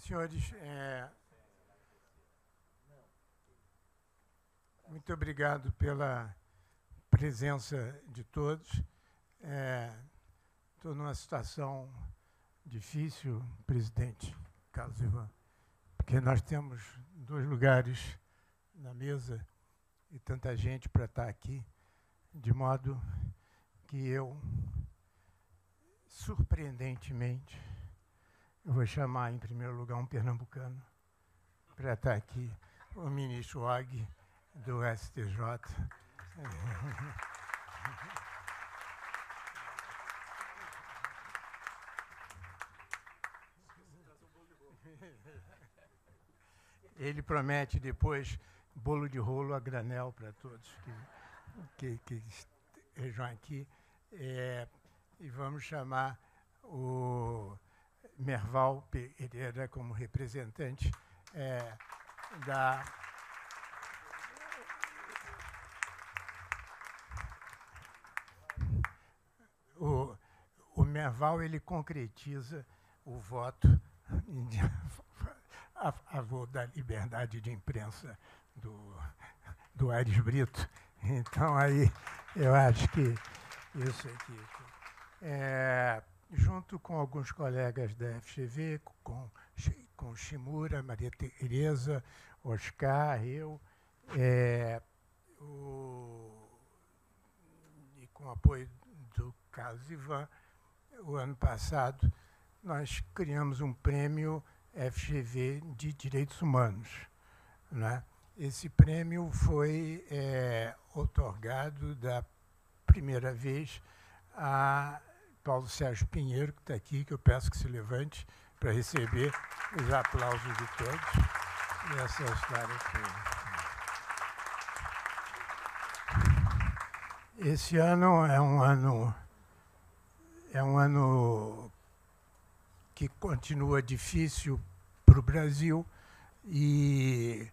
Senhores, muito obrigado pela presença de todos. Estou numa situação difícil, presidente Carlos Ivan, porque nós temos 2 lugares na mesa e tanta gente para estar aqui, de modo que eu, surpreendentemente, eu vou chamar, em primeiro lugar, um pernambucano para estar aqui, o ministro Og, do STJ. Ele promete depois bolo de rolo a granel para todos que estejam aqui. E vamos chamar o Merval Pereira como representante da... O Merval, ele concretiza o voto a favor da liberdade de imprensa do Aires Brito. Então, aí, eu acho que isso aqui... junto com alguns colegas da FGV, com Shimura, Maria Tereza, Oscar, eu, e com o apoio do Carlos Ivan, o ano passado, nós criamos um prêmio FGV de Direitos Humanos, né? Esse prêmio foi outorgado da primeira vez a Paulo Sérgio Pinheiro, que está aqui, que eu peço que se levante para receber os aplausos de todos. E essa é a história aqui. Esse ano é um ano que continua difícil para o Brasil, e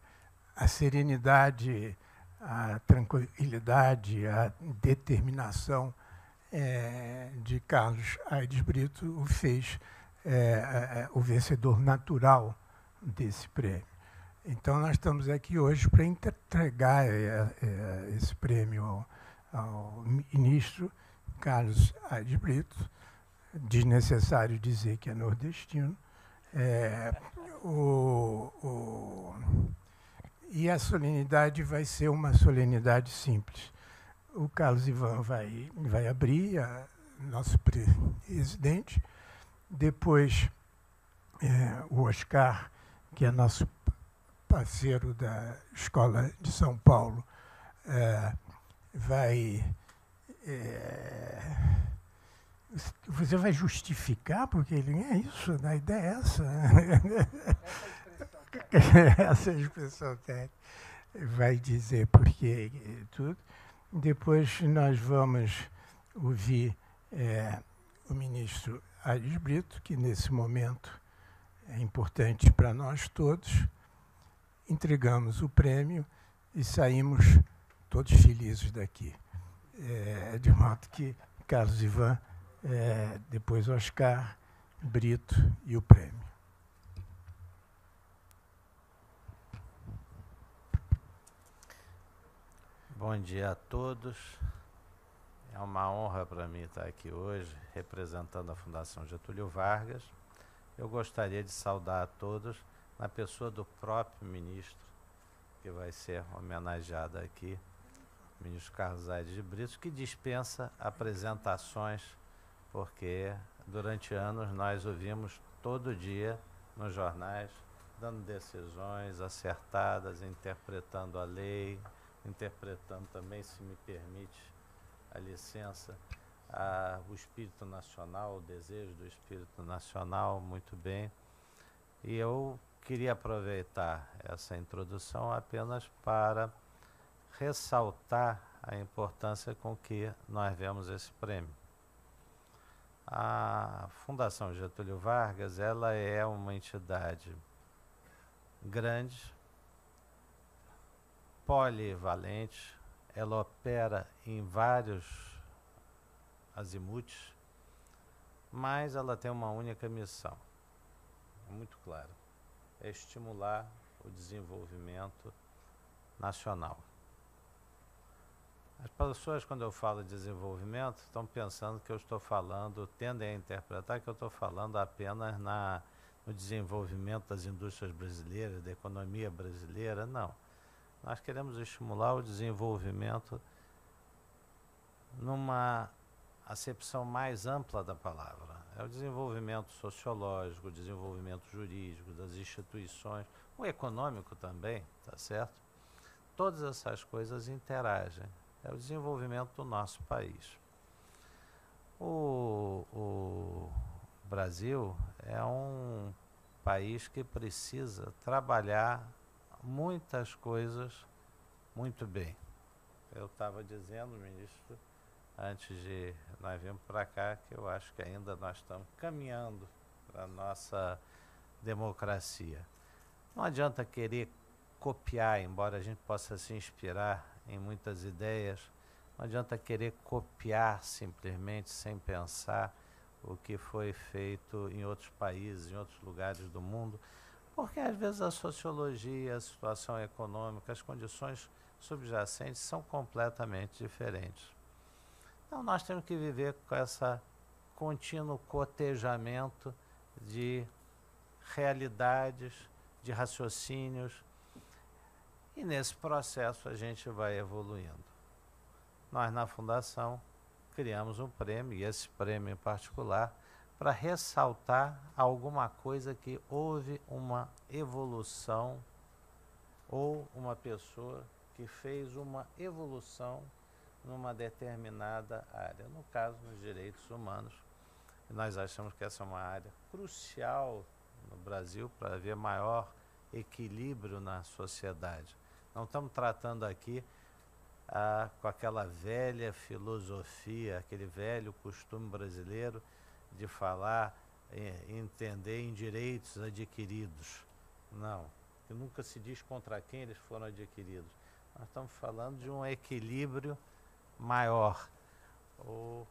a serenidade, a tranquilidade, a determinação de Carlos Aires Brito o fez o vencedor natural desse prêmio. Então, nós estamos aqui hoje para entregar esse prêmio ao ministro Carlos Aires Brito. Desnecessário dizer que é nordestino. E a solenidade vai ser uma solenidade simples. O Carlos Ivan vai abrir, nosso presidente. Depois, o Oscar, que é nosso parceiro da Escola de São Paulo, você vai justificar, porque ele é isso, a ideia é essa. Essa expressão técnica. Vai dizer por quê e tudo. Depois nós vamos ouvir o ministro Aires Brito, que nesse momento é importante para nós todos. Entregamos o prêmio e saímos todos felizes daqui. De modo que Carlos Ivan, depois Oscar, Brito e o prêmio. Bom dia a todos. É uma honra para mim estar aqui hoje, representando a Fundação Getúlio Vargas. Eu gostaria de saudar a todos, na pessoa do próprio ministro, que vai ser homenageado aqui, o ministro Carlos Aires Brito, que dispensa apresentações, porque durante anos nós ouvimos todo dia nos jornais, dando decisões acertadas, interpretando a lei, interpretando também, se me permite a licença, o espírito nacional, o desejo do espírito nacional, muito bem. E eu queria aproveitar essa introdução apenas para ressaltar a importância com que nós vemos esse prêmio. A Fundação Getúlio Vargas, ela é uma entidade grande, polivalente, ela opera em vários azimuths, mas ela tem uma única missão, muito clara: é estimular o desenvolvimento nacional. As pessoas, quando eu falo de desenvolvimento, estão pensando que eu estou falando, tendem a interpretar que eu estou falando apenas no desenvolvimento das indústrias brasileiras, da economia brasileira. Não. Nós queremos estimular o desenvolvimento numa acepção mais ampla da palavra. É o desenvolvimento sociológico, o desenvolvimento jurídico das instituições, o econômico também, tá certo? Todas essas coisas interagem. É o desenvolvimento do nosso país. O Brasil é um país que precisa trabalhar muitas coisas muito bem. Eu estava dizendo, ministro, antes de nós virmos para cá, que eu acho que ainda nós estamos caminhando para a nossa democracia. Não adianta querer copiar, embora a gente possa se inspirar em muitas ideias, não adianta querer copiar simplesmente, sem pensar, o que foi feito em outros países, em outros lugares do mundo, porque às vezes a sociologia, a situação econômica, as condições subjacentes são completamente diferentes. Então nós temos que viver com esse contínuo cotejamento de realidades, de raciocínios, e nesse processo a gente vai evoluindo. Nós na Fundação criamos um prêmio, e esse prêmio em particular, para ressaltar alguma coisa que houve uma evolução ou uma pessoa que fez uma evolução numa determinada área. No caso, nos direitos humanos, nós achamos que essa é uma área crucial no Brasil para haver maior equilíbrio na sociedade. Não estamos tratando aqui com aquela velha filosofia, aquele velho costume brasileiro de falar, entender em direitos adquiridos. Não, que nunca se diz contra quem eles foram adquiridos. Nós estamos falando de um equilíbrio maior. O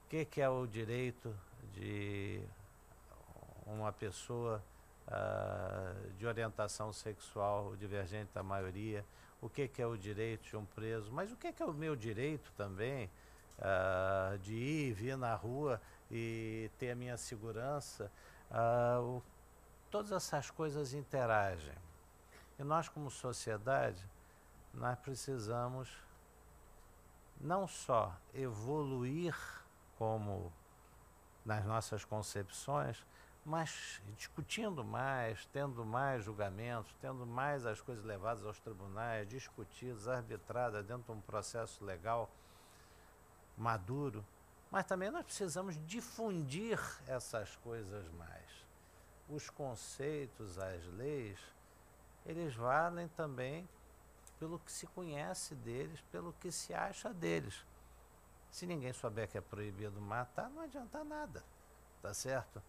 que é o direito de uma pessoa de orientação sexual divergente da maioria? O que é o direito de um preso? Mas o que é o meu direito também de ir e vir na rua e ter a minha segurança? Todas essas coisas interagem. E nós, como sociedade, nós precisamos não só evoluir como nas nossas concepções, mas discutindo mais, tendo mais julgamentos, tendo mais as coisas levadas aos tribunais, discutidas, arbitradas dentro de um processo legal maduro, mas também nós precisamos difundir essas coisas mais. Os conceitos, as leis, eles valem também pelo que se conhece deles, pelo que se acha deles. Se ninguém souber que é proibido matar, não adianta nada, tá certo?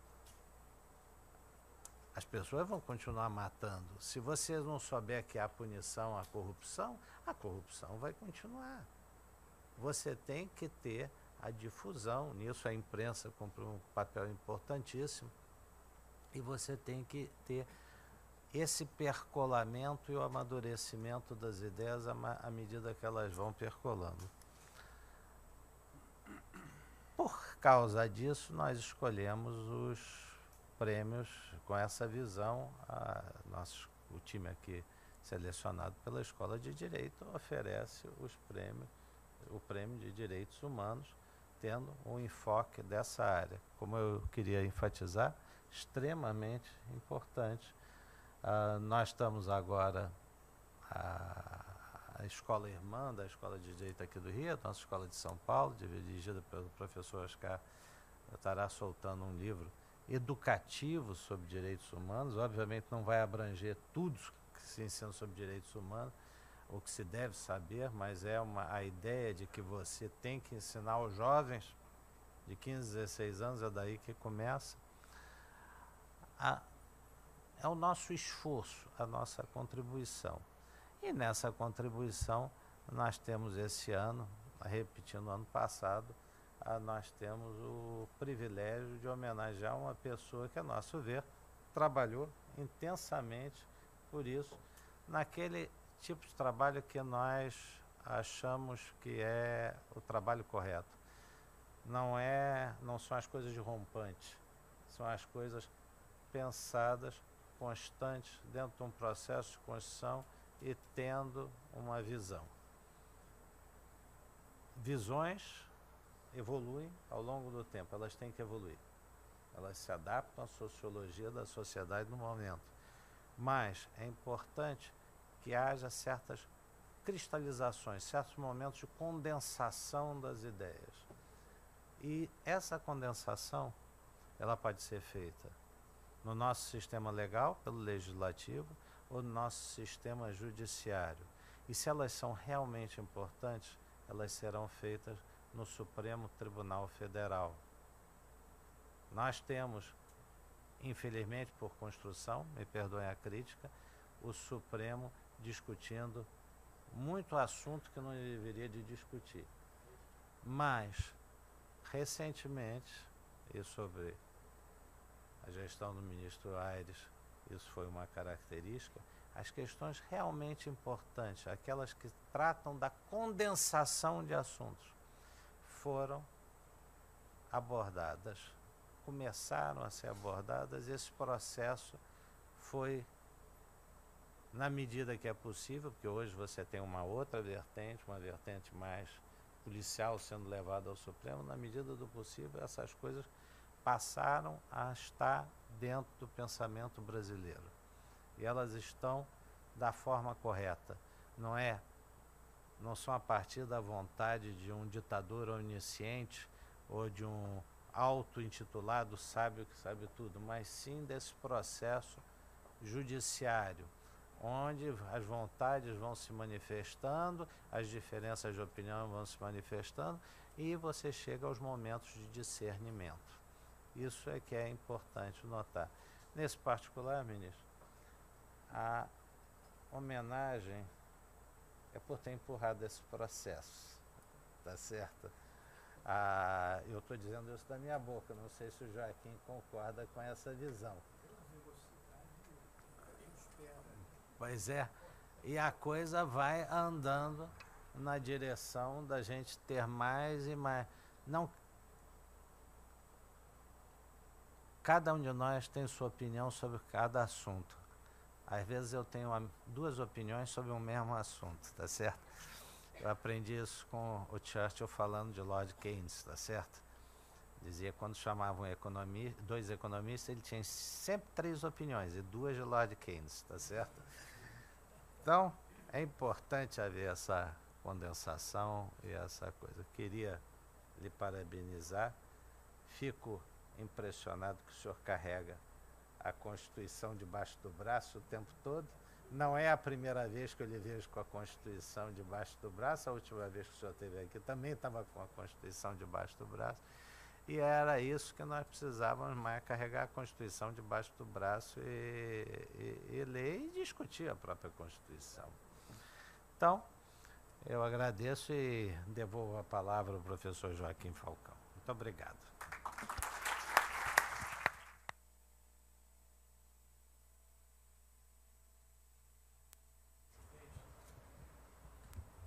As pessoas vão continuar matando. Se você não souber que há punição à corrupção, a corrupção vai continuar. Você tem que ter a difusão, nisso a imprensa cumpre um papel importantíssimo, e você tem que ter esse percolamento e o amadurecimento das ideias à medida que elas vão percolando. Por causa disso, nós escolhemos os prêmios com essa visão. O time aqui, selecionado pela Escola de Direito, oferece o prêmio de Direitos Humanos, tendo um enfoque dessa área. Como eu queria enfatizar, extremamente importante. Nós estamos agora, a escola irmã da Escola de Direito aqui do Rio, a nossa escola de São Paulo, dirigida pelo professor Oscar, estará soltando um livro educativo sobre direitos humanos. Obviamente não vai abranger tudo que se ensina sobre direitos humanos, o que se deve saber, mas é a ideia de que você tem que ensinar aos jovens de 15, 16 anos, é daí que começa. É o nosso esforço, a nossa contribuição. E nessa contribuição nós temos esse ano, repetindo o ano passado, nós temos o privilégio de homenagear uma pessoa que, a nosso ver, trabalhou intensamente por isso, naquele tipo de trabalho que nós achamos que é o trabalho correto. Não são as coisas rompantes, são as coisas pensadas, constantes, dentro de um processo de construção e tendo uma visão. Visões evoluem ao longo do tempo, elas têm que evoluir. Elas se adaptam à sociologia da sociedade no momento. Mas é importante que haja certas cristalizações, certos momentos de condensação das ideias. E essa condensação, ela pode ser feita no nosso sistema legal, pelo legislativo, ou no nosso sistema judiciário. E se elas são realmente importantes, elas serão feitas no Supremo Tribunal Federal. Nós temos, infelizmente por construção, me perdoem a crítica, o Supremo discutindo muito assunto que não deveria de discutir. Mas, recentemente, e sobre a gestão do ministro Aires, isso foi uma característica, as questões realmente importantes, aquelas que tratam da condensação de assuntos, foram abordadas, começaram a ser abordadas, e esse processo foi, na medida que é possível, porque hoje você tem uma outra vertente, uma vertente mais policial sendo levada ao Supremo, na medida do possível, essas coisas passaram a estar dentro do pensamento brasileiro. E elas estão da forma correta. Não são a partir da vontade de um ditador onisciente ou de um auto-intitulado sábio que sabe tudo, mas sim desse processo judiciário, onde as vontades vão se manifestando, as diferenças de opinião vão se manifestando e você chega aos momentos de discernimento. Isso é que é importante notar. Nesse particular, ministro, a homenagem é por ter empurrado esse processo, tá certo? Eu estou dizendo isso da minha boca, não sei se o Joaquim concorda com essa visão. Pois é, e a coisa vai andando na direção da gente ter mais e mais. Não, cada um de nós tem sua opinião sobre cada assunto. Às vezes eu tenho duas opiniões sobre um mesmo assunto, tá certo? Eu aprendi isso com o Churchill falando de Lord Keynes, tá certo? Dizia, quando chamavam dois economistas, ele tinha sempre 3 opiniões, e 2 de Lord Keynes, tá certo? Então, é importante haver essa condensação e essa coisa. Queria lhe parabenizar, fico impressionado que o senhor carrega a Constituição debaixo do braço o tempo todo. Não é a primeira vez que eu lhe vejo com a Constituição debaixo do braço, a última vez que o senhor esteve aqui também estava com a Constituição debaixo do braço, e era isso que nós precisávamos mais, carregar a Constituição debaixo do braço e ler e discutir a própria Constituição. Então, eu agradeço e devolvo a palavra ao professor Joaquim Falcão. Muito obrigado.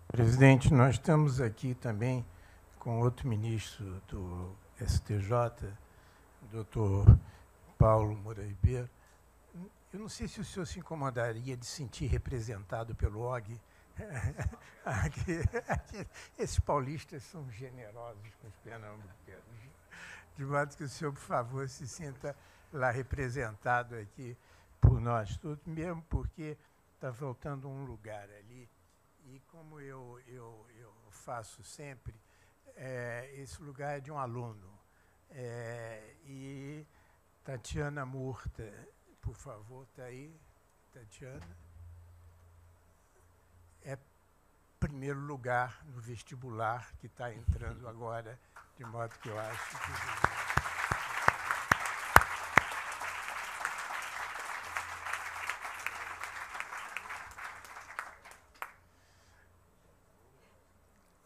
Presidente, nós estamos aqui também com outro ministro do STJ, doutor Paulo Moura Ribeiro. Eu não sei se o senhor se incomodaria de sentir representado pelo OG. Esses paulistas são generosos com os pernambucanos. De modo que o senhor, por favor, se sinta lá representado aqui por nós todos, mesmo porque está faltando um lugar ali. E como eu faço sempre, esse lugar é de um aluno. E Tatiana Murta, por favor, está aí, Tatiana. É primeiro lugar no vestibular que está entrando agora, de modo que eu acho que...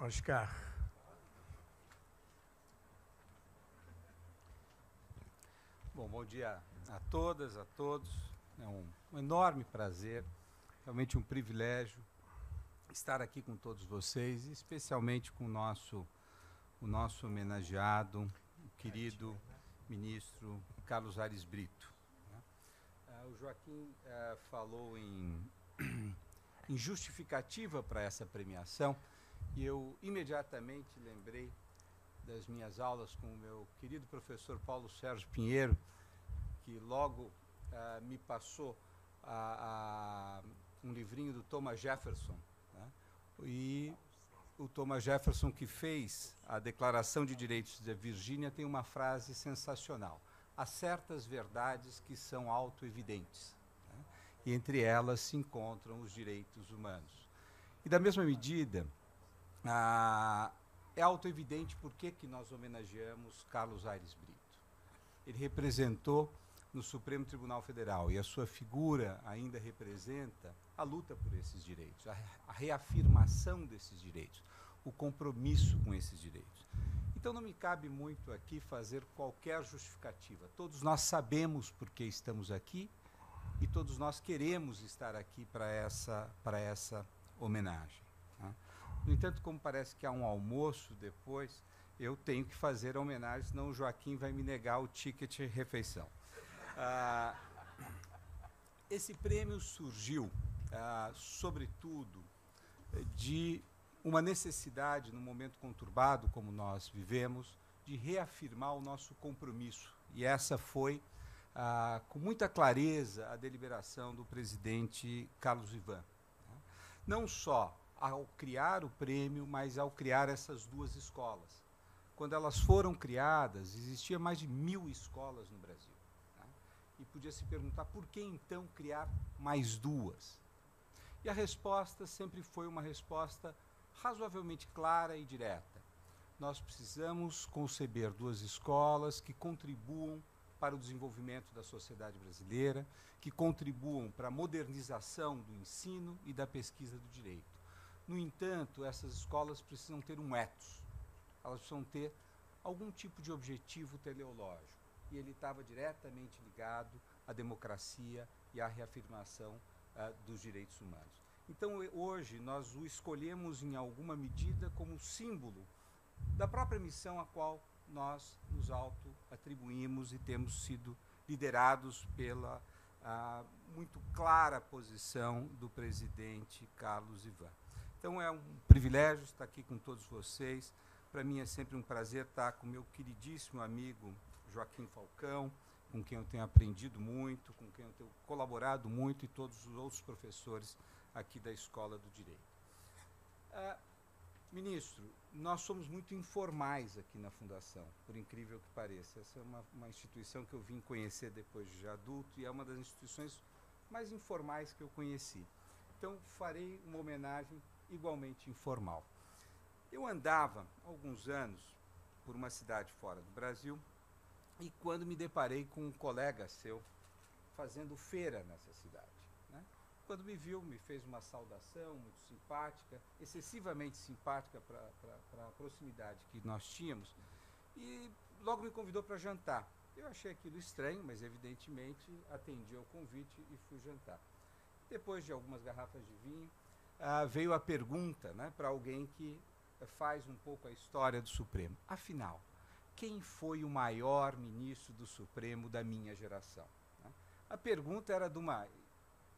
Oscar. Bom dia a todas, a todos. É um enorme prazer, realmente um privilégio estar aqui com todos vocês, e especialmente com o nosso homenageado, o querido ministro Carlos Aires Brito. O Joaquim falou em justificativa para essa premiação, e eu imediatamente lembrei das minhas aulas com o meu querido professor Paulo Sérgio Pinheiro, que logo me passou um livrinho do Thomas Jefferson, né? E o Thomas Jefferson, que fez a Declaração de Direitos da Virgínia, tem uma frase sensacional: há certas verdades que são autoevidentes, né? E entre elas se encontram os direitos humanos. E da mesma medida, é autoevidente por que nós homenageamos Carlos Aires Brito. Ele representou no Supremo Tribunal Federal, e a sua figura ainda representa a luta por esses direitos, a reafirmação desses direitos, o compromisso com esses direitos. Então não me cabe muito aqui fazer qualquer justificativa. Todos nós sabemos por que estamos aqui e todos nós queremos estar aqui para essa homenagem, né? No entanto, como parece que há um almoço depois, eu tenho que fazer a homenagem, senão o Joaquim vai me negar o ticket refeição. Esse prêmio surgiu, sobretudo, de uma necessidade, num momento conturbado como nós vivemos, de reafirmar o nosso compromisso. E essa foi, com muita clareza, a deliberação do presidente Carlos Ivan, né? Não só ao criar o prêmio, mas ao criar essas duas escolas. Quando elas foram criadas, existia mais de 1000 escolas no Brasil. E podia se perguntar, por que então criar mais duas? E a resposta sempre foi uma resposta razoavelmente clara e direta. Nós precisamos conceber duas escolas que contribuam para o desenvolvimento da sociedade brasileira, que contribuam para a modernização do ensino e da pesquisa do direito. No entanto, essas escolas precisam ter um ethos, elas precisam ter algum tipo de objetivo teleológico. E ele estava diretamente ligado à democracia e à reafirmação dos direitos humanos. Então, hoje, nós o escolhemos, em alguma medida, como símbolo da própria missão a qual nós nos auto-atribuímos e temos sido liderados pela muito clara posição do presidente Carlos Ivan. Então, é um privilégio estar aqui com todos vocês. Para mim é sempre um prazer estar com meu queridíssimo amigo Joaquim Falcão, com quem eu tenho aprendido muito, com quem eu tenho colaborado muito, e todos os outros professores aqui da Escola do Direito. Ministro, nós somos muito informais aqui na Fundação, por incrível que pareça. Essa é uma instituição que eu vim conhecer depois de adulto, e é uma das instituições mais informais que eu conheci. Então, farei uma homenagem igualmente informal. Eu andava, há alguns anos, por uma cidade fora do Brasil, e quando me deparei com um colega seu fazendo feira nessa cidade, né? Quando me viu, me fez uma saudação muito simpática, excessivamente simpática para a proximidade que nós tínhamos, e logo me convidou para jantar. Eu achei aquilo estranho, mas evidentemente atendi ao convite e fui jantar. Depois de algumas garrafas de vinho, veio a pergunta, né, para alguém que faz um pouco a história do Supremo. Afinal, quem foi o maior ministro do Supremo da minha geração? Né? A pergunta era de uma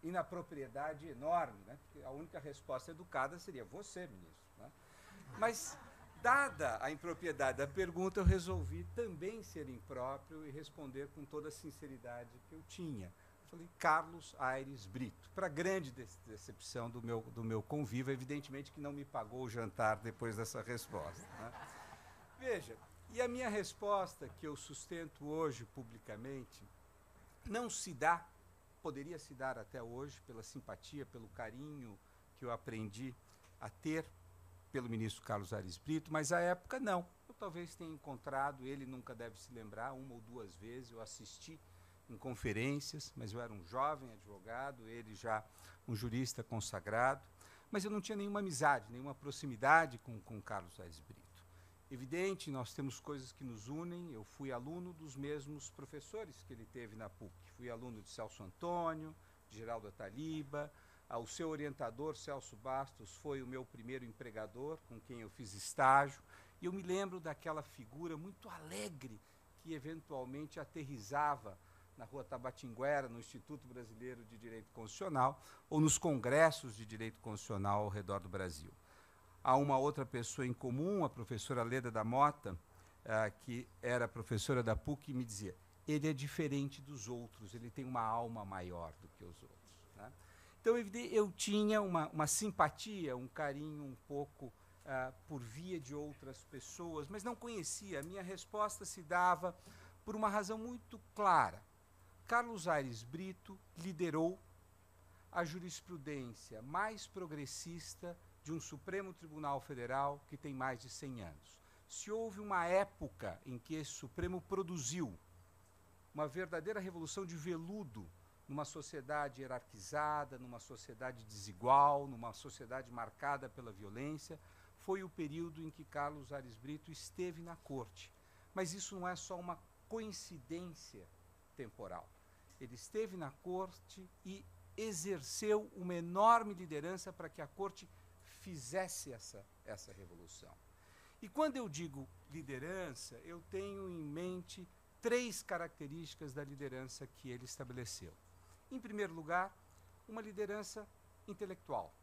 inapropriedade enorme, né? Porque a única resposta educada seria você, ministro, né? Mas, dada a impropriedade da pergunta, eu resolvi também ser impróprio e responder com toda a sinceridade que eu tinha. Falei, Carlos Aires Brito, para grande decepção do meu convívio, evidentemente que não me pagou o jantar depois dessa resposta, né? Veja, e a minha resposta, que eu sustento hoje publicamente, não se dá, poderia se dar até hoje, pela simpatia, pelo carinho que eu aprendi a ter pelo ministro Carlos Aires Brito, mas à época não. Eu talvez tenha encontrado, ele nunca deve se lembrar, uma ou duas vezes, eu assisti em conferências, mas eu era um jovem advogado, ele já um jurista consagrado, mas eu não tinha nenhuma amizade, nenhuma proximidade com Carlos Aires Brito. evidente, nós temos coisas que nos unem. Eu fui aluno dos mesmos professores que ele teve na PUC. Fui aluno de Celso Antônio, de Geraldo Ataliba. O seu orientador, Celso Bastos, foi o meu primeiro empregador, com quem eu fiz estágio. E eu me lembro daquela figura muito alegre que, eventualmente, aterrissava na Rua Tabatinguera, no Instituto Brasileiro de Direito Constitucional, ou nos congressos de Direito Constitucional ao redor do Brasil. Há uma outra pessoa em comum, a professora Leda da Mota, que era professora da PUC, e me dizia: ele é diferente dos outros, ele tem uma alma maior do que os outros. Né? Então, eu tinha uma simpatia, um carinho um pouco por via de outras pessoas, mas não conhecia. A minha resposta se dava por uma razão muito clara. Carlos Aires Brito liderou a jurisprudência mais progressista de um Supremo Tribunal Federal que tem mais de 100 anos. Se houve uma época em que esse Supremo produziu uma verdadeira revolução de veludo numa sociedade hierarquizada, numa sociedade desigual, numa sociedade marcada pela violência, foi o período em que Carlos Aires Brito esteve na corte. Mas isso não é só uma coincidência temporal. Ele esteve na corte e exerceu uma enorme liderança para que a corte fizesse essa revolução. E quando eu digo liderança, eu tenho em mente 3 características da liderança que ele estabeleceu. Em primeiro lugar, uma liderança intelectual.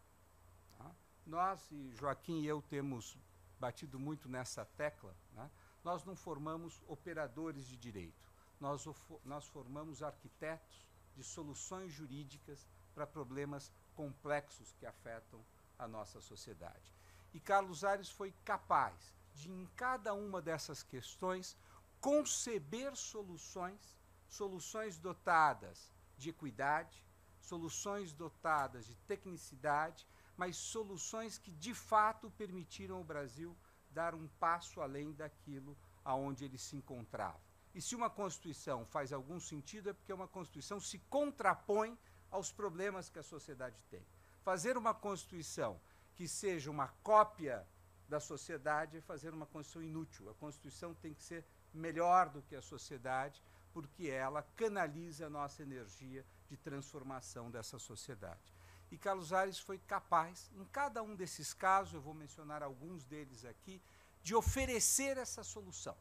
Tá? Nós, e Joaquim e eu, temos batido muito nessa tecla, né? Nós não formamos operadores de direito, nós formamos arquitetos de soluções jurídicas para problemas complexos que afetam a nossa sociedade. E Carlos Aires foi capaz de, em cada uma dessas questões, conceber soluções dotadas de equidade, soluções dotadas de tecnicidade, mas soluções que, de fato, permitiram ao Brasil dar um passo além daquilo aonde ele se encontrava. E se uma Constituição faz algum sentido, é porque uma Constituição se contrapõe aos problemas que a sociedade tem. Fazer uma Constituição que seja uma cópia da sociedade é fazer uma Constituição inútil. A Constituição tem que ser melhor do que a sociedade, porque ela canaliza a nossa energia de transformação dessa sociedade. E Carlos Aires foi capaz, em cada um desses casos, eu vou mencionar alguns deles aqui, de oferecer essa solução,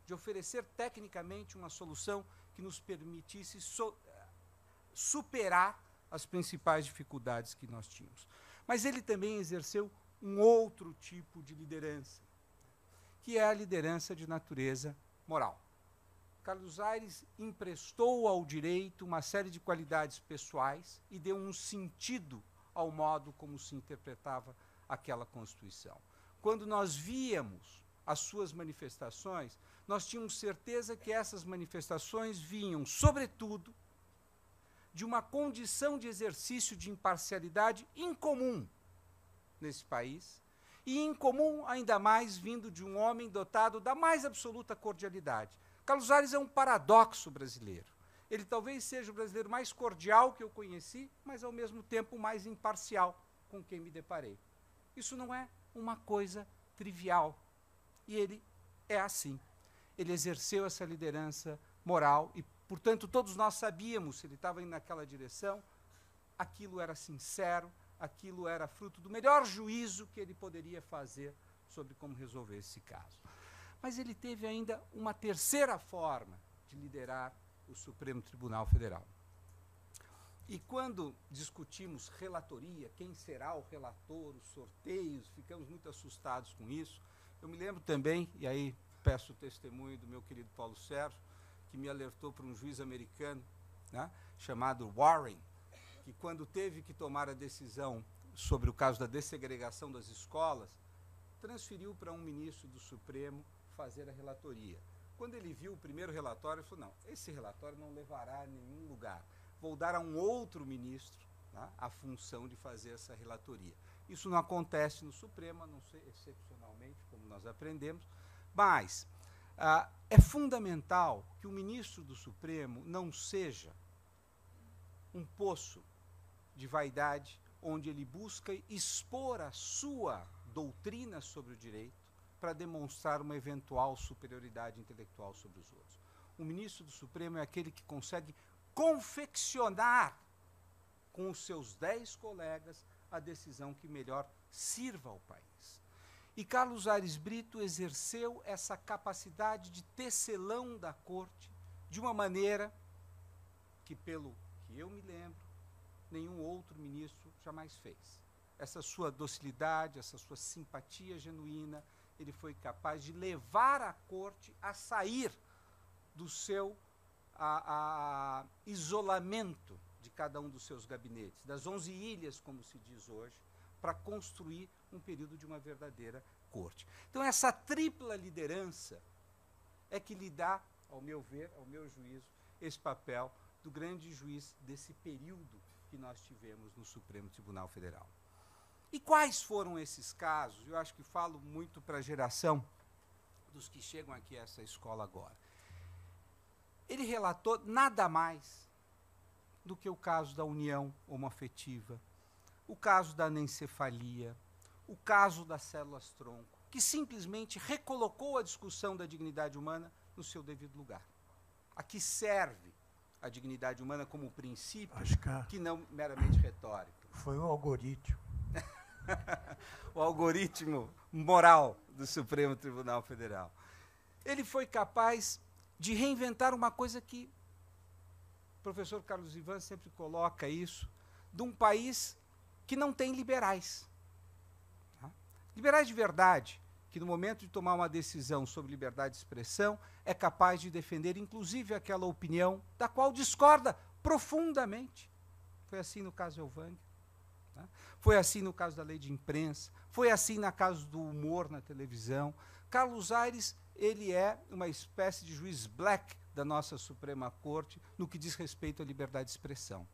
de oferecer tecnicamente uma solução que nos permitisse superar as principais dificuldades que nós tínhamos. Mas ele também exerceu um outro tipo de liderança, que é a liderança de natureza moral. Carlos Aires emprestou ao direito uma série de qualidades pessoais e deu um sentido ao modo como se interpretava aquela Constituição. Quando nós víamos as suas manifestações, nós tínhamos certeza que essas manifestações vinham, sobretudo, de uma condição de exercício de imparcialidade incomum nesse país, e incomum ainda mais vindo de um homem dotado da mais absoluta cordialidade. Carlos Aires é um paradoxo brasileiro. Ele talvez seja o brasileiro mais cordial que eu conheci, mas, ao mesmo tempo, mais imparcial com quem me deparei. Isso não é uma coisa trivial. E ele é assim. Ele exerceu essa liderança moral e, portanto, todos nós sabíamos, se ele estava indo naquela direção, aquilo era sincero, aquilo era fruto do melhor juízo que ele poderia fazer sobre como resolver esse caso. Mas ele teve ainda uma terceira forma de liderar o Supremo Tribunal Federal. E quando discutimos relatoria, quem será o relator, os sorteios, ficamos muito assustados com isso. Eu me lembro também, e aí peço o testemunho do meu querido Paulo Sérgio, que me alertou para um juiz americano, né, chamado Warren, que, quando teve que tomar a decisão sobre o caso da dessegregação das escolas, transferiu para um ministro do Supremo fazer a relatoria. Quando ele viu o primeiro relatório, ele falou: não, esse relatório não levará a nenhum lugar. Vou dar a um outro ministro, né, a função de fazer essa relatoria. Isso não acontece no Supremo, a não ser excepcionalmente, como nós aprendemos, mas é fundamental que o ministro do Supremo não seja um poço de vaidade onde ele busca expor a sua doutrina sobre o direito para demonstrar uma eventual superioridade intelectual sobre os outros. O ministro do Supremo é aquele que consegue confeccionar com os seus 10 colegas a decisão que melhor sirva ao país. E Carlos Aires Brito exerceu essa capacidade de tecelão da corte de uma maneira que, pelo que eu me lembro, nenhum outro ministro jamais fez. Essa sua docilidade, essa sua simpatia genuína, ele foi capaz de levar a corte a sair do seu isolamento de cada um dos seus gabinetes, das 11 ilhas, como se diz hoje, para construir um período de uma verdadeira corte. Então, essa tripla liderança é que lhe dá, ao meu ver, ao meu juízo, esse papel do grande juiz desse período que nós tivemos no Supremo Tribunal Federal. E quais foram esses casos? Eu acho que falo muito para a geração dos que chegam aqui a essa escola agora. Ele relatou nada mais do que o caso da união homoafetiva, o caso da anencefalia, o caso das células-tronco, que simplesmente recolocou a discussão da dignidade humana no seu devido lugar. Aqui serve a dignidade humana como princípio, que não meramente retórico. Foi o algoritmo. O algoritmo moral do Supremo Tribunal Federal. Ele foi capaz de reinventar uma coisa que o professor Carlos Ivan sempre coloca isso, de um país que não tem liberais. Tá? Liberais de verdade, que no momento de tomar uma decisão sobre liberdade de expressão, é capaz de defender, inclusive, aquela opinião da qual discorda profundamente. Foi assim no caso Elvang. Tá? Foi assim no caso da lei de imprensa, foi assim no caso do humor na televisão. Carlos Aires, ele é uma espécie de juiz black da nossa Suprema Corte no que diz respeito à liberdade de expressão.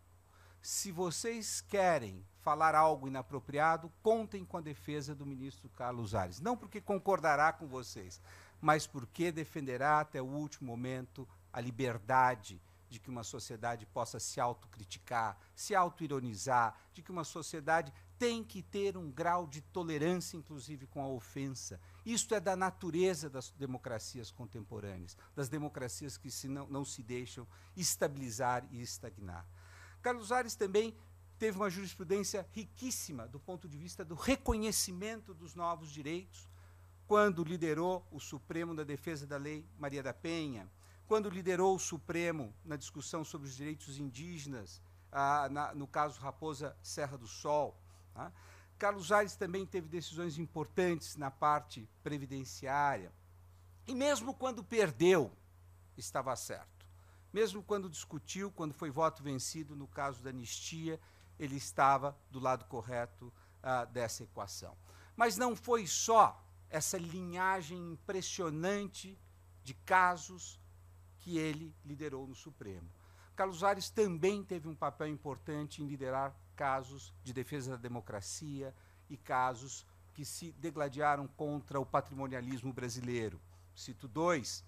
Se vocês querem falar algo inapropriado, contem com a defesa do ministro Carlos Aires. Não porque concordará com vocês, mas porque defenderá até o último momento a liberdade de que uma sociedade possa se autocriticar, se autoironizar, de que uma sociedade tem que ter um grau de tolerância, inclusive com a ofensa. Isto é da natureza das democracias contemporâneas, das democracias que não se deixam estabilizar e estagnar. Carlos Aires também teve uma jurisprudência riquíssima do ponto de vista do reconhecimento dos novos direitos, quando liderou o Supremo na defesa da Lei Maria da Penha, quando liderou o Supremo na discussão sobre os direitos indígenas, no caso Raposa Serra do Sol. Tá? Carlos Aires também teve decisões importantes na parte previdenciária. E mesmo quando perdeu, estava certo. Mesmo quando discutiu, quando foi voto vencido no caso da anistia, ele estava do lado correto dessa equação. Mas não foi só essa linhagem impressionante de casos que ele liderou no Supremo. Carlos Aires também teve um papel importante em liderar casos de defesa da democracia e casos que se degladiaram contra o patrimonialismo brasileiro. Cito dois,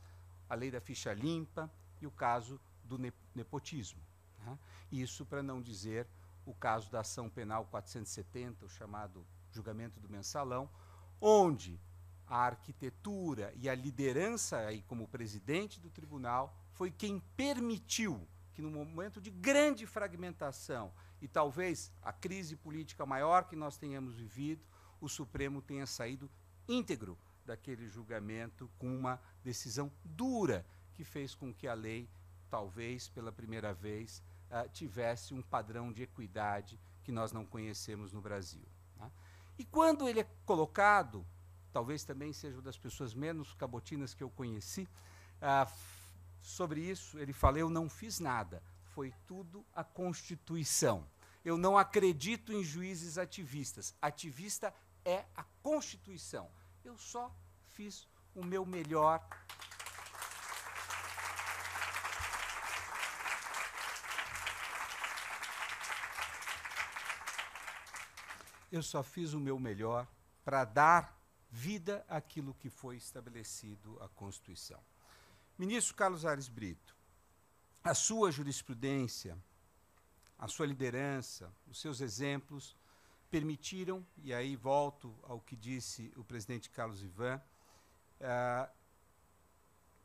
a lei da ficha limpa e o caso do nepotismo. Né? Isso para não dizer o caso da ação penal 470, o chamado julgamento do mensalão, onde a arquitetura e a liderança, aí como presidente do tribunal, foi quem permitiu que, no momento de grande fragmentação e talvez a crise política maior que nós tenhamos vivido, o Supremo tenha saído íntegro daquele julgamento com uma decisão dura que fez com que a lei, talvez pela primeira vez, tivesse um padrão de equidade que nós não conhecemos no Brasil. Né? E quando ele é colocado, talvez também seja uma das pessoas menos cabotinas que eu conheci, sobre isso ele fala, eu não fiz nada, foi tudo a Constituição. Eu não acredito em juízes ativistas. Ativista é a Constituição. Eu só fiz o meu melhor. Eu só fiz o meu melhor para dar vida àquilo que foi estabelecido a Constituição. Ministro Carlos Aires Brito, a sua jurisprudência, a sua liderança, os seus exemplos permitiram, e aí volto ao que disse o presidente Carlos Ivan,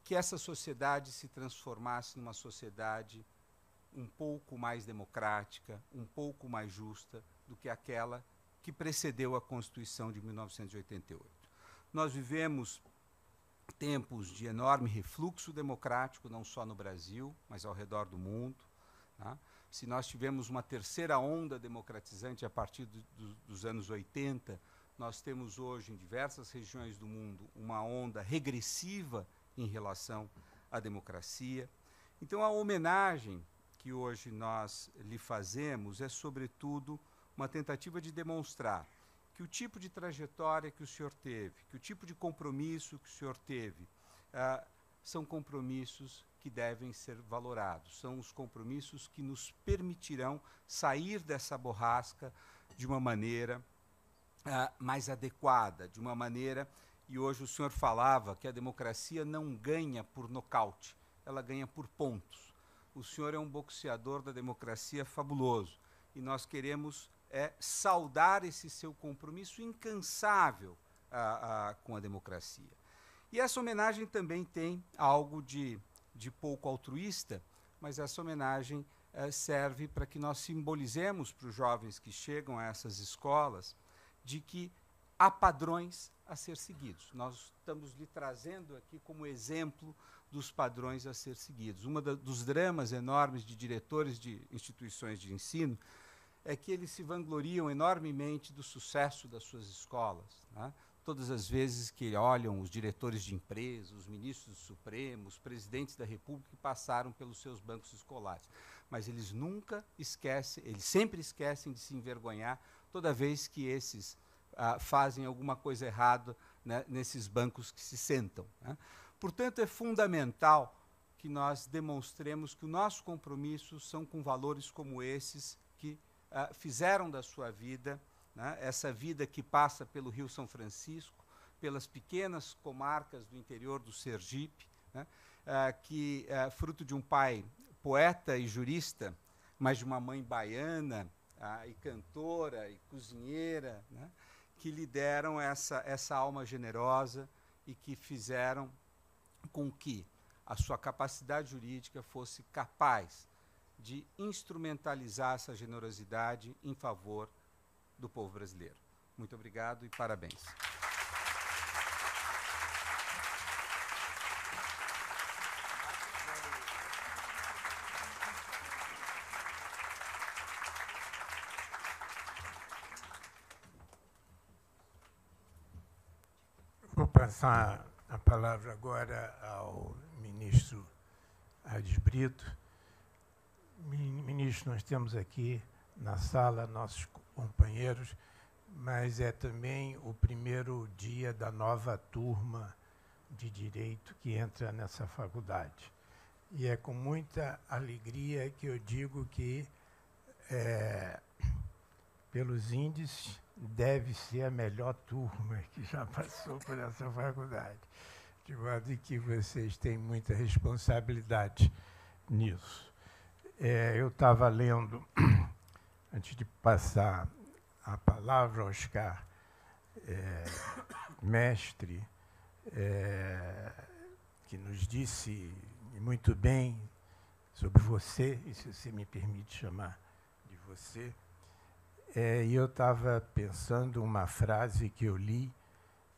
que essa sociedade se transformasse numa sociedade um pouco mais democrática, um pouco mais justa do que aquela que precedeu a Constituição de 1988. Nós vivemos tempos de enorme refluxo democrático, não só no Brasil, mas ao redor do mundo. Tá? Se nós tivemos uma terceira onda democratizante a partir dos anos 80, nós temos hoje, em diversas regiões do mundo, uma onda regressiva em relação à democracia. Então, a homenagem que hoje nós lhe fazemos é, sobretudo, uma tentativa de demonstrar que o tipo de trajetória que o senhor teve, que o tipo de compromisso que o senhor teve, são compromissos que devem ser valorados, são os compromissos que nos permitirão sair dessa borrasca de uma maneira mais adequada, de uma maneira... E hoje o senhor falava que a democracia não ganha por nocaute, ela ganha por pontos. O senhor é um boxeador da democracia fabuloso, e nós queremos saudar esse seu compromisso incansável com a democracia. E essa homenagem também tem algo de pouco altruísta, mas essa homenagem serve para que nós simbolizemos para os jovens que chegam a essas escolas de que há padrões a ser seguidos. Nós estamos lhe trazendo aqui como exemplo dos padrões a ser seguidos. Dos dramas enormes de diretores de instituições de ensino é que eles se vangloriam enormemente do sucesso das suas escolas. Né? Todas as vezes que olham os diretores de empresas, os ministros do Supremo, os presidentes da República que passaram pelos seus bancos escolares. Mas eles nunca esquecem, eles sempre esquecem de se envergonhar toda vez que esses fazem alguma coisa errada, né, nesses bancos que se sentam. Né? Portanto, é fundamental que nós demonstremos que o nosso compromisso são com valores como esses que fizeram da sua vida, né, essa vida que passa pelo Rio São Francisco, pelas pequenas comarcas do interior do Sergipe, né, que fruto de um pai poeta e jurista, mas de uma mãe baiana, e cantora e cozinheira, né, que lhe deram essa alma generosa e que fizeram com que a sua capacidade jurídica fosse capaz de instrumentalizar essa generosidade em favor do povo brasileiro. Muito obrigado e parabéns. Vou passar a palavra agora ao ministro Aires Brito. Ministro, nós temos aqui na sala nossos companheiros, mas é também o primeiro dia da nova turma de Direito que entra nessa faculdade. E é com muita alegria que eu digo que, pelos índices, deve ser a melhor turma que já passou por essa faculdade. De modo que vocês têm muita responsabilidade nisso. Eu estava lendo, antes de passar a palavra ao Oscar, mestre, que nos disse muito bem sobre você, e se você me permite chamar de você, e eu estava pensando uma frase que eu li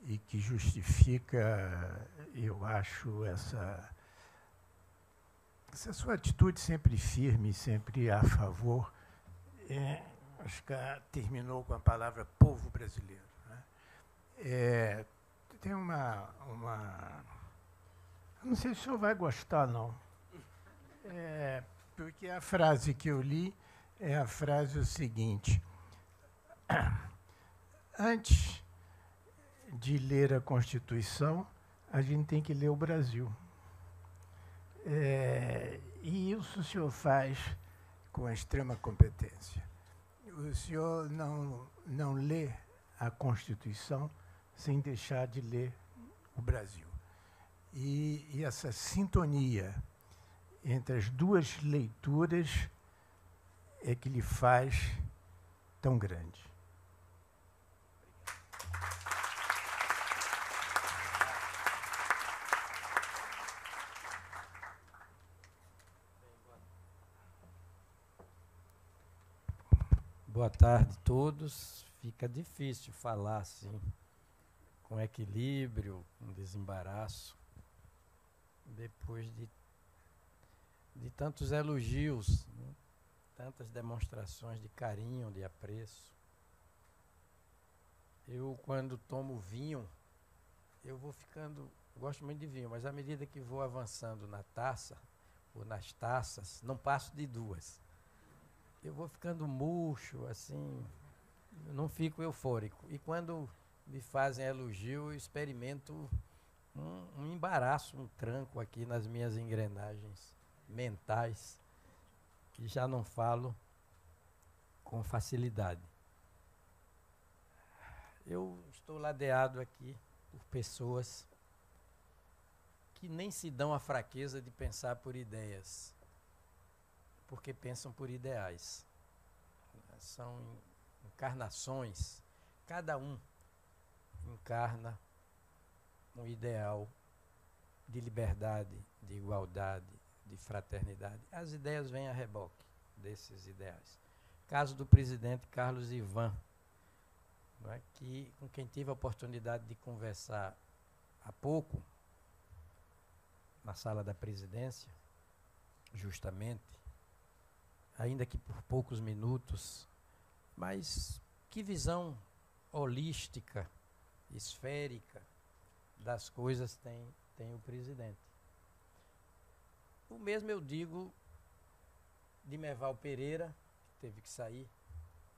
e que justifica, eu acho, essa sua atitude sempre firme, sempre a favor. Acho que terminou com a palavra povo brasileiro. Né? Tem uma... Não sei se o senhor vai gostar, não. Porque a frase que eu li é a frase seguinte: antes de ler a Constituição, a gente tem que ler o Brasil. E isso o senhor faz com extrema competência. O senhor não lê a Constituição sem deixar de ler o Brasil. E essa sintonia entre as duas leituras é que lhe faz tão grande. Boa tarde a todos. Fica difícil falar assim, com equilíbrio, com desembaraço, depois de tantos elogios, né? Tantas demonstrações de carinho, de apreço. Eu, quando tomo vinho, eu vou ficando... Gosto muito de vinho, mas à medida que vou avançando na taça, ou nas taças, não passo de 2. Eu vou ficando murcho, assim, não fico eufórico. E quando me fazem elogio, eu experimento um embaraço, um tranco aqui nas minhas engrenagens mentais, que já não falo com facilidade. Eu estou ladeado aqui por pessoas que nem se dão a fraqueza de pensar por ideias, porque pensam por ideais. São encarnações, cada um encarna um ideal de liberdade, de igualdade, de fraternidade. As ideias vêm a reboque desses ideais. Caso do presidente Carlos Ivan, não é, com quem tive a oportunidade de conversar há pouco, na sala da presidência, justamente, ainda que por poucos minutos, mas que visão holística, esférica das coisas tem o presidente. O mesmo eu digo de Merval Pereira, que teve que sair,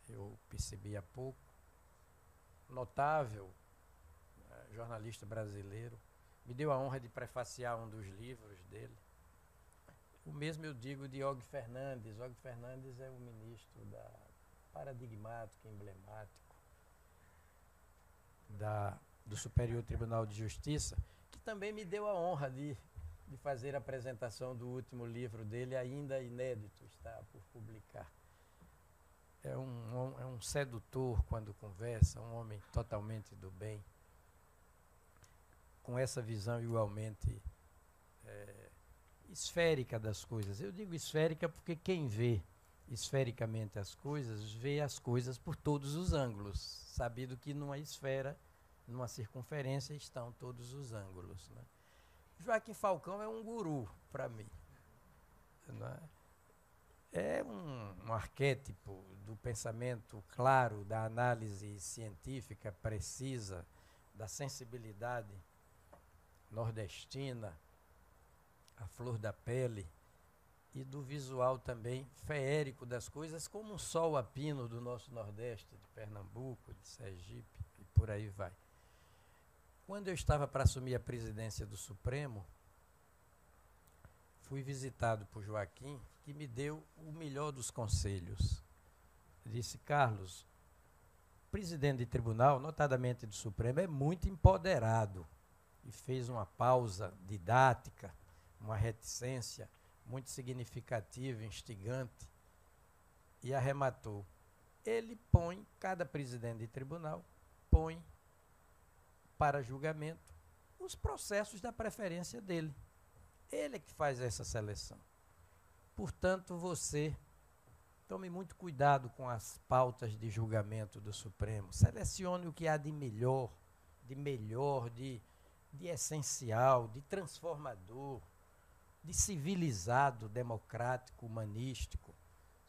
eu percebi há pouco, notável jornalista brasileiro, me deu a honra de prefaciar um dos livros dele. O mesmo eu digo de Og Fernandes. Og Fernandes é o ministro paradigmático, emblemático do Superior Tribunal de Justiça, que também me deu a honra de fazer a apresentação do último livro dele, ainda inédito, está por publicar. É um sedutor quando conversa, um homem totalmente do bem, com essa visão igualmente esférica das coisas. Eu digo esférica porque quem vê esfericamente as coisas, vê as coisas por todos os ângulos, sabido que numa esfera, numa circunferência, estão todos os ângulos, né? Joaquim Falcão é um guru para mim, né? É um arquétipo do pensamento claro, da análise científica precisa, da sensibilidade nordestina, a flor da pele, e do visual também feérico das coisas, como um sol a pino do nosso Nordeste, de Pernambuco, de Sergipe, e por aí vai. Quando eu estava para assumir a presidência do Supremo, fui visitado por Joaquim, que me deu o melhor dos conselhos. Disse: Carlos, presidente de tribunal, notadamente do Supremo, é muito empoderado. E fez uma pausa didática, uma reticência muito significativa, instigante, e arrematou. Cada presidente de tribunal põe para julgamento os processos da preferência dele. Ele é que faz essa seleção. Portanto, você tome muito cuidado com as pautas de julgamento do Supremo. Selecione o que há de melhor, de essencial, de transformador, de civilizado, democrático, humanístico.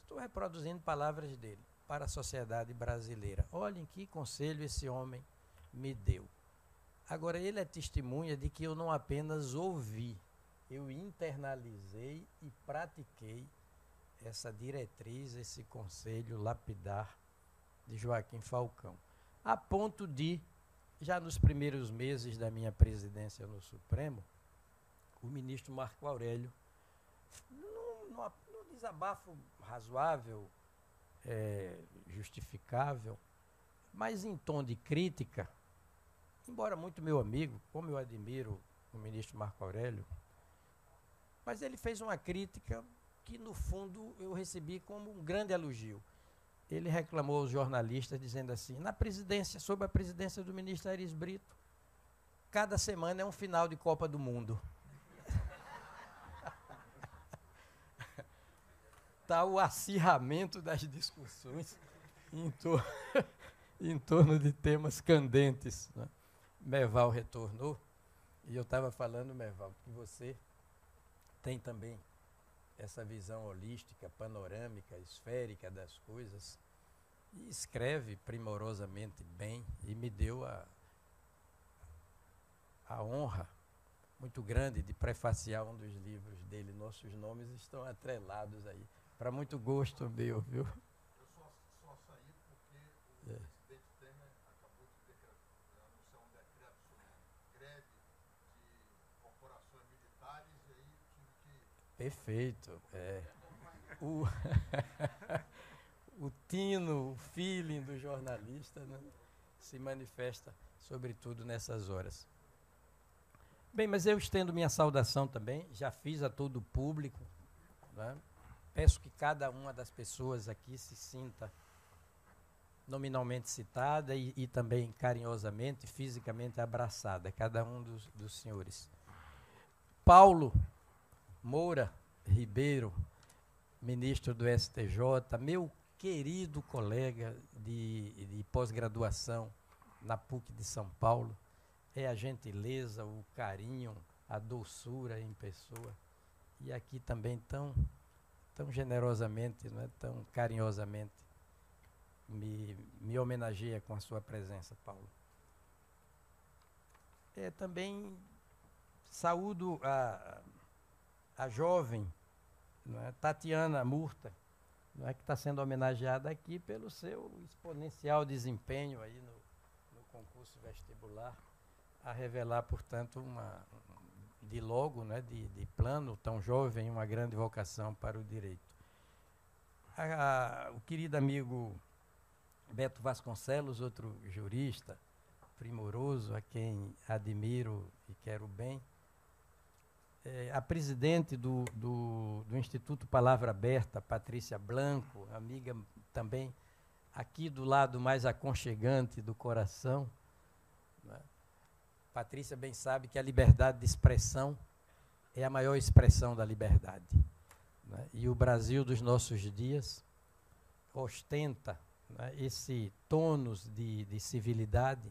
Estou reproduzindo palavras dele para a sociedade brasileira. Olhem que conselho esse homem me deu. Agora, ele é testemunha de que eu não apenas ouvi, eu internalizei e pratiquei essa diretriz, esse conselho lapidar de Joaquim Falcão. A ponto de, já nos primeiros meses da minha presidência no Supremo, o ministro Marco Aurélio, num desabafo razoável, justificável, mas em tom de crítica, embora muito meu amigo, como eu admiro o ministro Marco Aurélio, mas ele fez uma crítica que, no fundo, eu recebi como um grande elogio. Ele reclamou aos jornalistas, dizendo assim: sob a presidência do ministro Aires Brito, cada semana é um final de Copa do Mundo. Está o acirramento das discussões em torno de temas candentes, né? Merval retornou, e eu estava falando, Merval, que você tem também essa visão holística, panorâmica, esférica das coisas, e escreve primorosamente bem, e me deu a honra muito grande de prefaciar um dos livros dele. Nossos nomes estão atrelados aí, para muito gosto meu, viu? Eu só saí porque o presidente Temer acabou de anunciar um decreto sobre greve de corporações militares e aí tive que... Perfeito. O tino, o feeling do jornalista, né, se manifesta sobretudo nessas horas. Bem, mas eu estendo minha saudação também, já fiz a todo o público, né? Peço que cada uma das pessoas aqui se sinta nominalmente citada e também carinhosamente, fisicamente abraçada, cada um dos senhores. Paulo Moura Ribeiro, ministro do STJ, meu querido colega de pós-graduação na PUC de São Paulo, é a gentileza, o carinho, a doçura em pessoa, e aqui também tão generosamente, não é, tão carinhosamente me homenageia com a sua presença, Paulo. Também saúdo a jovem, não é, Tatiana Murta, não é, que está sendo homenageada aqui pelo seu exponencial desempenho aí no concurso vestibular, a revelar, portanto, de logo, né, de plano, tão jovem, uma grande vocação para o direito. O querido amigo Beto Vasconcelos, outro jurista primoroso, a quem admiro e quero bem, a presidente do Instituto Palavra Aberta, Patrícia Blanco, amiga também, aqui do lado mais aconchegante do coração, né? Patrícia bem sabe que a liberdade de expressão é a maior expressão da liberdade, né? E o Brasil dos nossos dias ostenta, né, esse tônus de civilidade,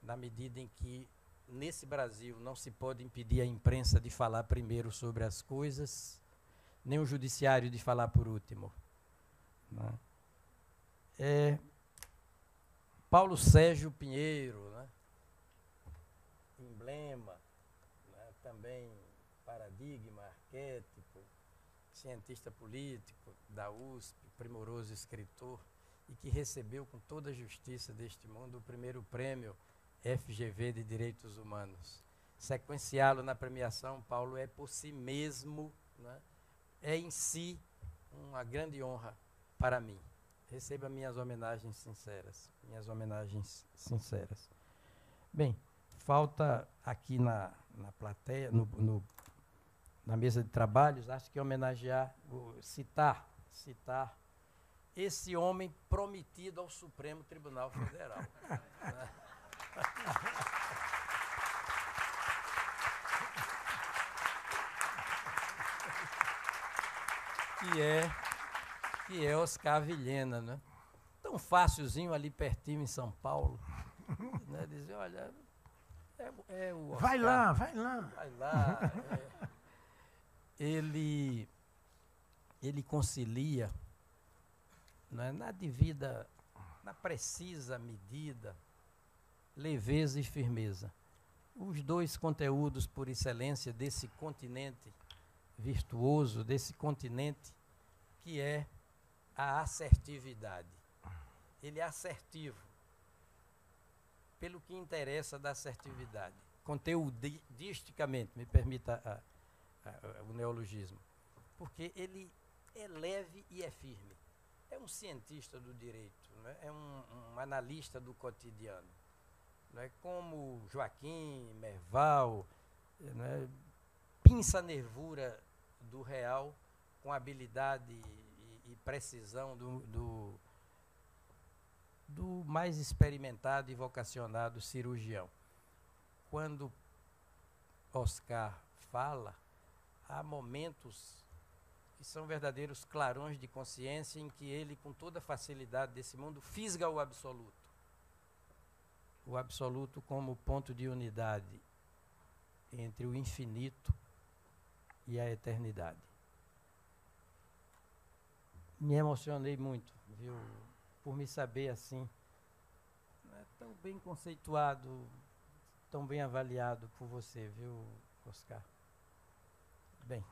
na medida em que nesse Brasil não se pode impedir a imprensa de falar primeiro sobre as coisas, nem o judiciário de falar por último, né? Paulo Sérgio Pinheiro, né, emblema, né, também paradigma, arquétipo, cientista político da USP, primoroso escritor, e que recebeu com toda a justiça deste mundo o primeiro prêmio FGV de Direitos Humanos. Sequenciá-lo na premiação, Paulo, é por si mesmo, né, é em si uma grande honra para mim. Receba minhas homenagens sinceras. Bem, falta aqui na plateia, na mesa de trabalhos, acho que homenagear, citar esse homem prometido ao Supremo Tribunal Federal. que é Oscar Vilhena, né? Tão fácilzinho ali pertinho em São Paulo, né? Dizer, olha, é o Oscar. Vai lá. Vai lá. Ele concilia, né, na devida, na precisa medida, leveza e firmeza. Os dois conteúdos por excelência desse continente virtuoso, desse continente que é a assertividade. Ele é assertivo pelo que interessa da assertividade, conteudisticamente, me permita o neologismo, porque ele é leve e é firme. É um cientista do direito, né? É um analista do cotidiano, né? Como Joaquim, Merval, né? Pinça a nervura do real com habilidade e precisão do mais experimentado e vocacionado cirurgião. Quando Oscar fala, há momentos que são verdadeiros clarões de consciência em que ele, com toda a facilidade desse mundo, fisga o absoluto. O absoluto como ponto de unidade entre o infinito e a eternidade. Me emocionei muito, viu, por me saber assim, tão bem conceituado, tão bem avaliado por você, viu, Oscar? Bem,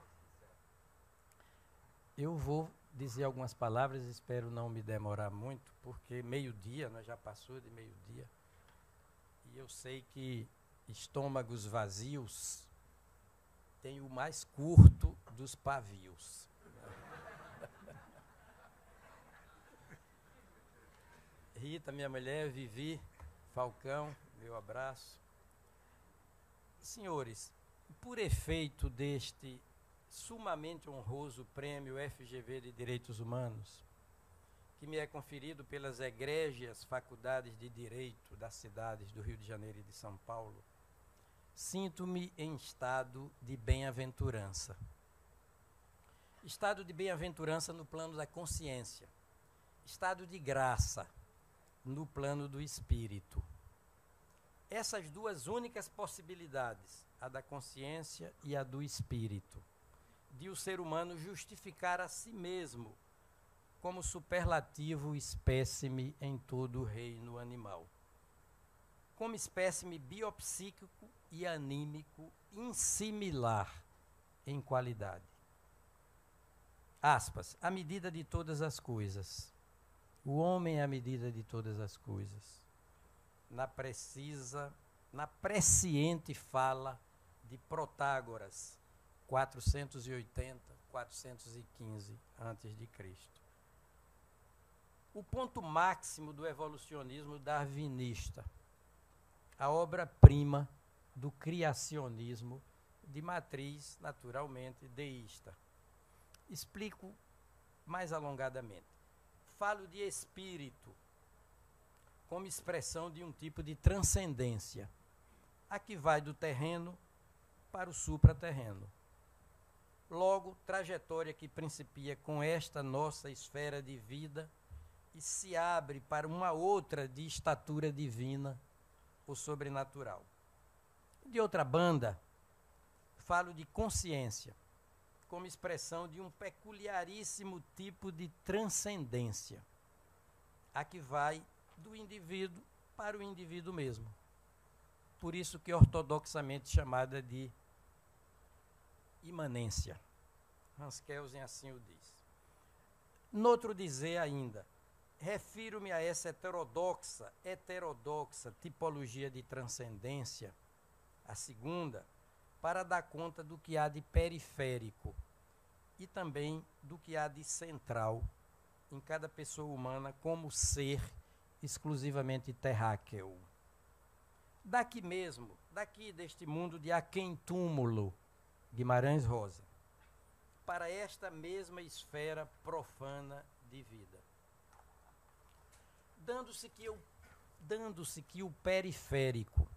eu vou dizer algumas palavras, espero não me demorar muito, porque meio-dia, já passou de meio-dia, e eu sei que estômagos vazios têm o mais curto dos pavios. Rita, minha mulher, Vivi, Falcão, meu abraço. Senhores, por efeito deste sumamente honroso prêmio FGV de Direitos Humanos, que me é conferido pelas egrégias faculdades de Direito das cidades do Rio de Janeiro e de São Paulo, sinto-me em estado de bem-aventurança. Estado de bem-aventurança no plano da consciência. Estado de graça no plano do espírito. Essas duas únicas possibilidades, a da consciência e a do espírito, de o ser humano justificar a si mesmo como superlativo espécime em todo o reino animal, como espécime biopsíquico e anímico insimilar em qualidade. Aspas, a medida de todas as coisas. O homem é a medida de todas as coisas. Na presciente fala de Protágoras, 480, 415 a.C. O ponto máximo do evolucionismo darwinista, a obra-prima do criacionismo de matriz naturalmente deísta. Explico mais alongadamente. Falo de espírito como expressão de um tipo de transcendência, a que vai do terreno para o supraterreno. Logo, trajetória que principia com esta nossa esfera de vida e se abre para uma outra de estatura divina ou sobrenatural. De outra banda, falo de consciência, como expressão de um peculiaríssimo tipo de transcendência, a que vai do indivíduo para o indivíduo mesmo. Por isso que é ortodoxamente chamada de imanência. Hans Kelsen assim o diz. Noutro dizer ainda, refiro-me a essa heterodoxa tipologia de transcendência, a segunda, para dar conta do que há de periférico e também do que há de central em cada pessoa humana como ser exclusivamente terráqueo. Daqui mesmo, daqui deste mundo de aquém-túmulo, Guimarães Rosa, para esta mesma esfera profana de vida. Dando-se que o periférico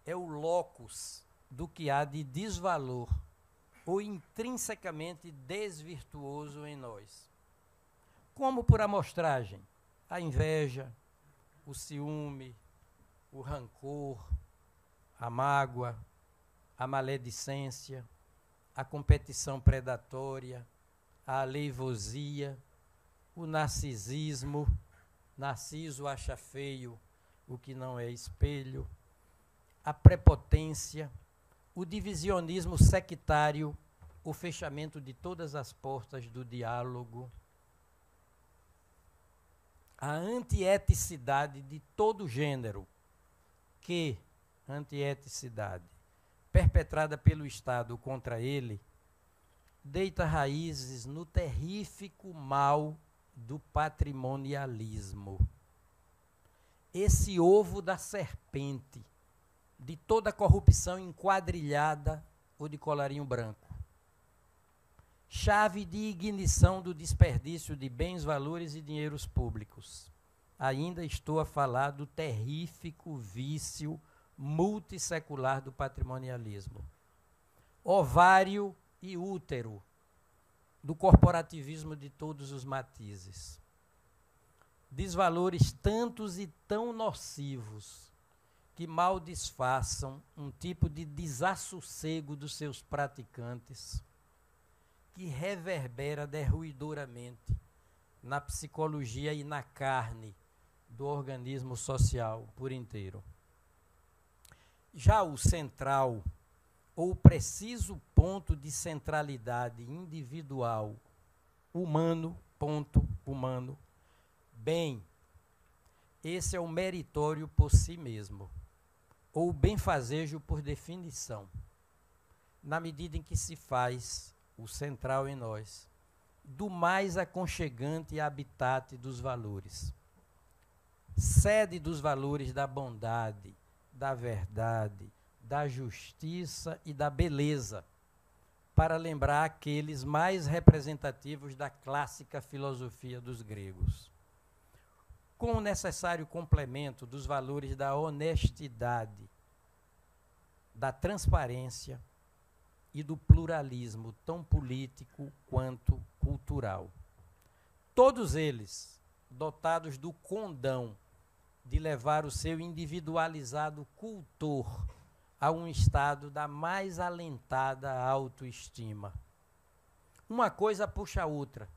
é o locus do que há de desvalor ou intrinsecamente desvirtuoso em nós. Como por amostragem, a inveja, o ciúme, o rancor, a mágoa, a maledicência, a competição predatória, a aleivosia, o narcisismo, Narciso acha feio o que não é espelho, a prepotência, o divisionismo sectário, o fechamento de todas as portas do diálogo, a antieticidade de todo gênero, antieticidade, perpetrada pelo Estado contra ele, deita raízes no terrífico mal do patrimonialismo. Esse ovo da serpente, de toda corrupção enquadrilhada ou de colarinho branco. Chave de ignição do desperdício de bens, valores e dinheiros públicos. Ainda estou a falar do terrífico vício multissecular do patrimonialismo. Ovário e útero, do corporativismo de todos os matizes. Desvalores tantos e tão nocivos que mal disfarçam um tipo de desassossego dos seus praticantes, que reverbera derruidoramente na psicologia e na carne do organismo social por inteiro. Já o central, ou preciso ponto de centralidade individual, humano, ponto humano, bem, esse é o meritório por si mesmo, ou o benfazejo por definição, na medida em que se faz o central em nós, do mais aconchegante habitat dos valores, sede dos valores da bondade, da verdade, da justiça e da beleza, para lembrar aqueles mais representativos da clássica filosofia dos gregos. Com o necessário complemento dos valores da honestidade, da transparência e do pluralismo, tão político quanto cultural. Todos eles dotados do condão de levar o seu individualizado cultor a um estado da mais alentada autoestima. Uma coisa puxa a outra,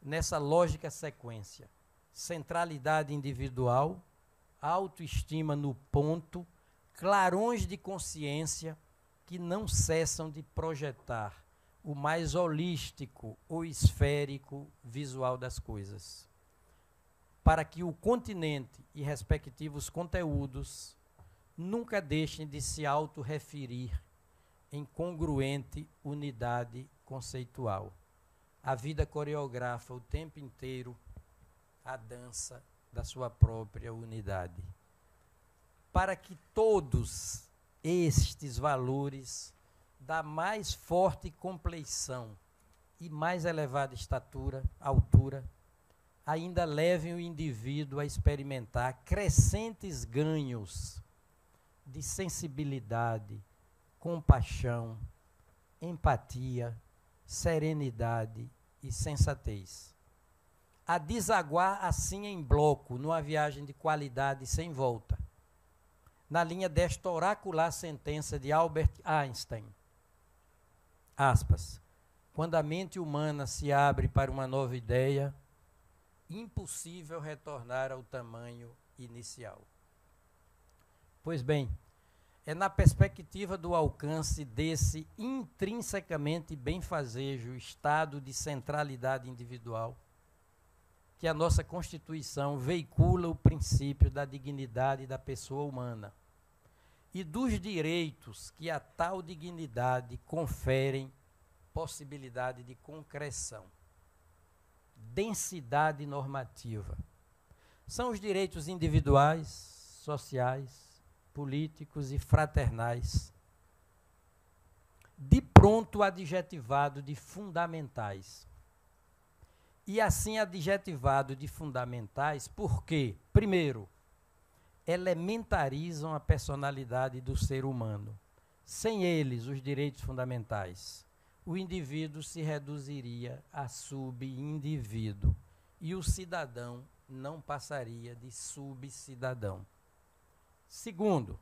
nessa lógica sequência. Centralidade individual, autoestima no ponto, clarões de consciência que não cessam de projetar o mais holístico ou esférico visual das coisas, para que o continente e respectivos conteúdos nunca deixem de se autorreferir em congruente unidade conceitual. A vida coreografa o tempo inteiro a dança da sua própria unidade. Para que todos estes valores da mais forte compleição e mais elevada altura, ainda levem o indivíduo a experimentar crescentes ganhos de sensibilidade, compaixão, empatia, serenidade e sensatez. A desaguar assim em bloco, numa viagem de qualidade sem volta, na linha desta oracular sentença de Albert Einstein, aspas, quando a mente humana se abre para uma nova ideia, impossível retornar ao tamanho inicial. Pois bem, é na perspectiva do alcance desse intrinsecamente benfazejo estado de centralidade individual que a nossa Constituição veicula o princípio da dignidade da pessoa humana e dos direitos que a tal dignidade conferem possibilidade de concreção, densidade normativa. São os direitos individuais, sociais, políticos e fraternais, de pronto adjetivado de fundamentais. E assim adjetivado de fundamentais porque, primeiro, elementarizam a personalidade do ser humano. Sem eles, os direitos fundamentais, o indivíduo se reduziria a subindivíduo e o cidadão não passaria de subcidadão. Segundo,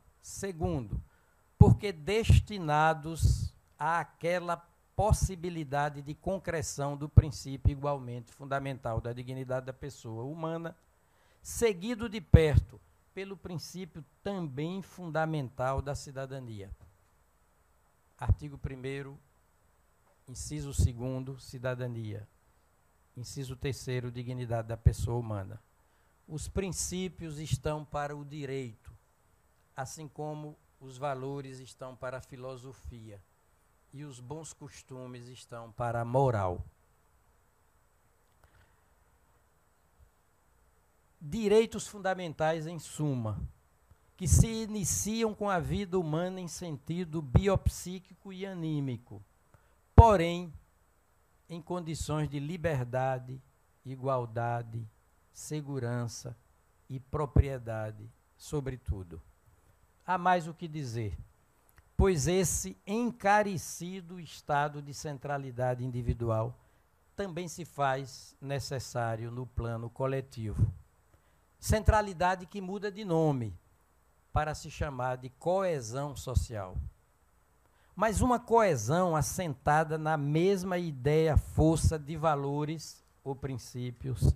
porque destinados àquela possibilidade de concreção do princípio igualmente fundamental da dignidade da pessoa humana, seguido de perto pelo princípio também fundamental da cidadania. Artigo 1º, inciso 2º, cidadania. Inciso 3º, dignidade da pessoa humana. Os princípios estão para o direito, assim como os valores estão para a filosofia e os bons costumes estão para a moral. Direitos fundamentais, em suma, que se iniciam com a vida humana em sentido biopsíquico e anímico, porém, em condições de liberdade, igualdade, segurança e propriedade, sobretudo. Há mais o que dizer, pois esse encarecido estado de centralidade individual também se faz necessário no plano coletivo. Centralidade que muda de nome para se chamar de coesão social. Mas uma coesão assentada na mesma ideia, força de valores ou princípios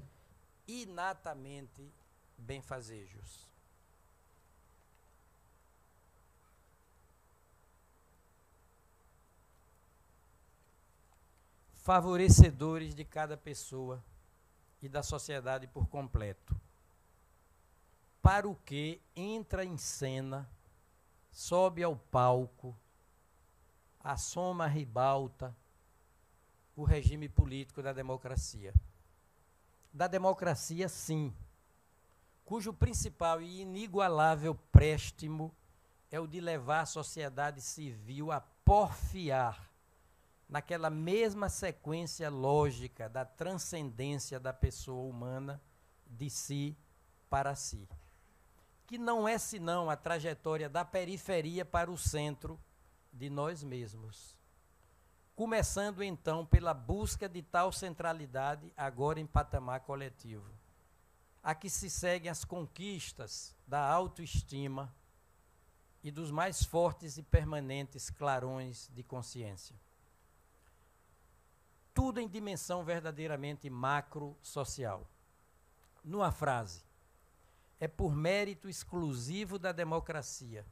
inatamente benfazejos. Favorecedores de cada pessoa e da sociedade por completo. Para o que entra em cena, sobe ao palco, assoma a ribalta, o regime político da democracia. Da democracia, sim, cujo principal e inigualável préstimo é o de levar a sociedade civil a porfiar naquela mesma sequência lógica da transcendência da pessoa humana de si para si, que não é senão a trajetória da periferia para o centro de nós mesmos. Começando então pela busca de tal centralidade, agora em patamar coletivo. A que se seguem as conquistas da autoestima e dos mais fortes e permanentes clarões de consciência. Tudo em dimensão verdadeiramente macro-social. Numa frase, é por mérito exclusivo da democracia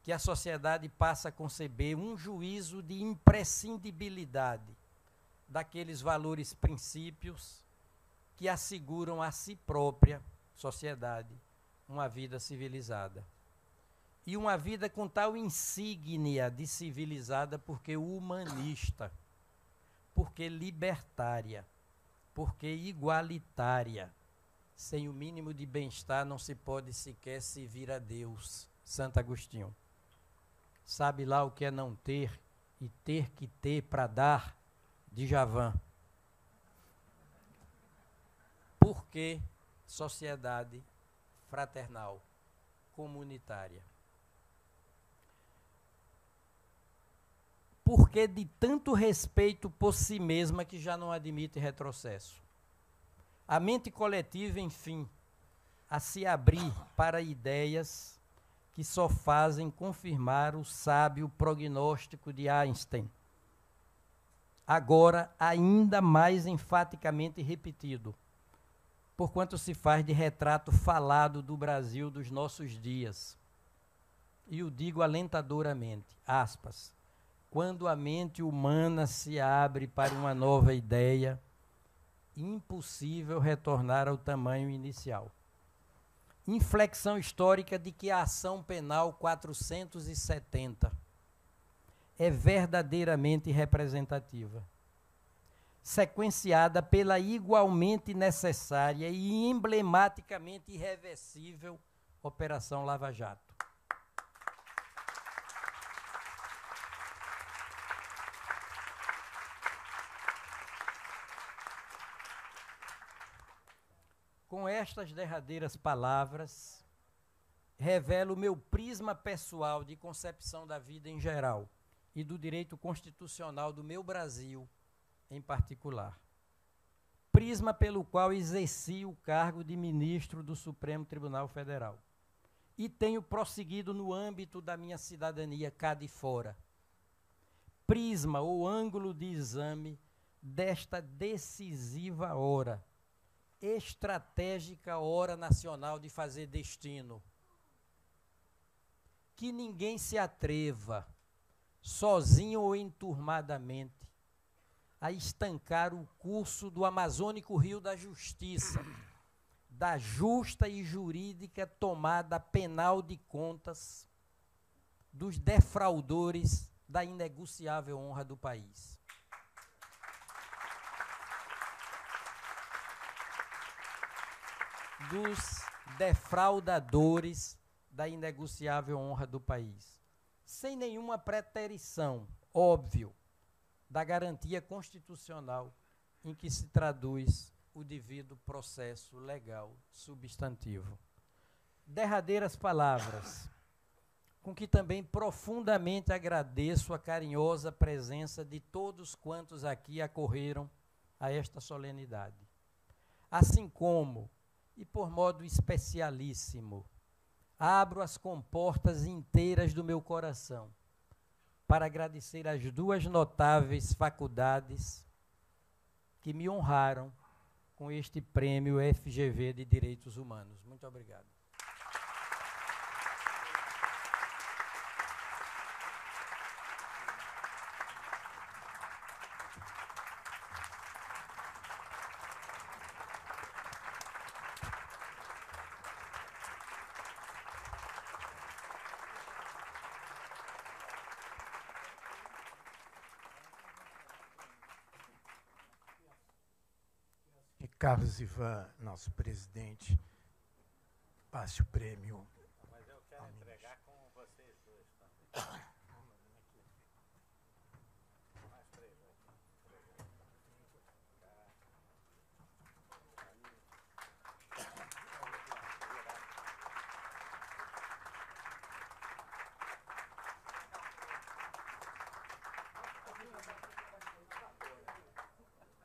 que a sociedade passa a conceber um juízo de imprescindibilidade daqueles valores, princípios que asseguram a si própria, sociedade, uma vida civilizada. E uma vida com tal insígnia de civilizada porque humanista, porque libertária, porque igualitária. Sem o mínimo de bem-estar não se pode sequer servir a Deus. Santo Agostinho. Sabe lá o que é não ter e ter que ter para dar, Djavan. Por que sociedade fraternal, comunitária? Porque de tanto respeito por si mesma que já não admite retrocesso. A mente coletiva, enfim, a se abrir para ideias que só fazem confirmar o sábio prognóstico de Einstein. Agora, ainda mais enfaticamente repetido, porquanto se faz de retrato falado do Brasil dos nossos dias. E o digo alentadoramente, aspas, quando a mente humana se abre para uma nova ideia, impossível retornar ao tamanho inicial. Inflexão histórica de que a ação penal 470 é verdadeiramente representativa, sequenciada pela igualmente necessária e emblematicamente irreversível Operação Lava Jato. Com estas derradeiras palavras, revelo o meu prisma pessoal de concepção da vida em geral e do direito constitucional do meu Brasil em particular. Prisma pelo qual exerci o cargo de ministro do Supremo Tribunal Federal e tenho prosseguido no âmbito da minha cidadania cá de fora. Prisma ou ângulo de exame desta decisiva hora, estratégica hora nacional de fazer destino. Que ninguém se atreva, sozinho ou enturmadamente, a estancar o curso do amazônico rio da justiça, da justa e jurídica tomada penal de contas dos defraudores da inegociável honra do país. Dos defraudadores da inegociável honra do país, sem nenhuma preterição, óbvio, da garantia constitucional em que se traduz o devido processo legal substantivo. Derradeiras palavras, com que também profundamente agradeço a carinhosa presença de todos quantos aqui acorreram a esta solenidade. Assim como, e por modo especialíssimo, abro as comportas inteiras do meu coração para agradecer às duas notáveis faculdades que me honraram com este prêmio FGV de Direitos Humanos. Muito obrigado. Que Carlos Ivan, nosso presidente, passe o prêmio. Mas eu quero entregar com vocês dois também. Mais três aqui.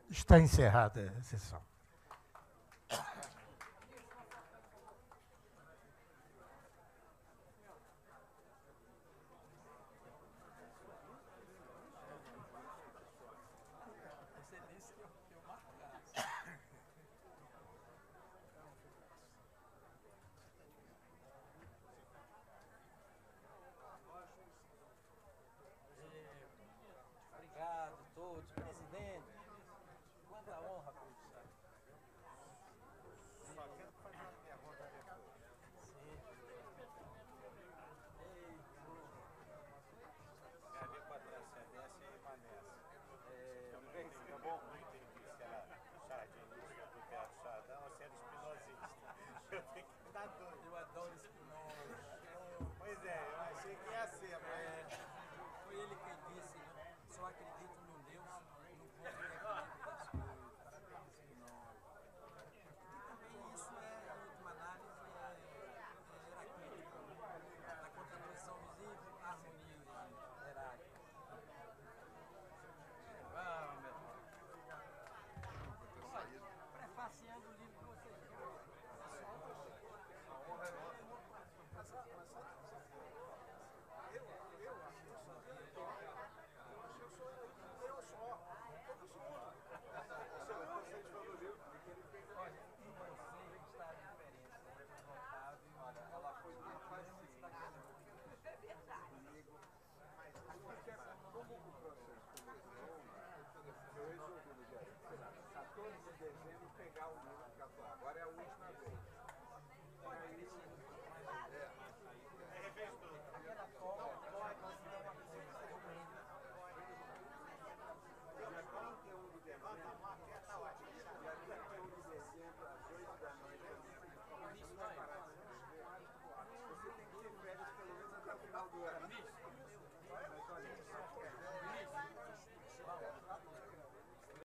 Está encerrada a sessão. Obrigado a todos. Presidente, quanta honra, professor. Só quero fazer uma pergunta depois. Gravei com a transcendência e Vanessa. Tudo bem? Fica bom? Não entendi se era sardinista do Teatro Chardão ou se era espinosista. Eu tenho que dar doido. Eu adoro Spinoza. Pois é, eu achei que ia ser, mas... Foi ele quem disse, né? Só acredito num Deus no ponto de equilíbrio das coisas. Spinoza. E também isso é, a última análise, Heraclito. A contradição visível, a harmonia de Heráclito. Vamos, meu irmão. Prefaciando o livro que vocês viram. Eu resolvi no dia 14 de dezembro pegar o livro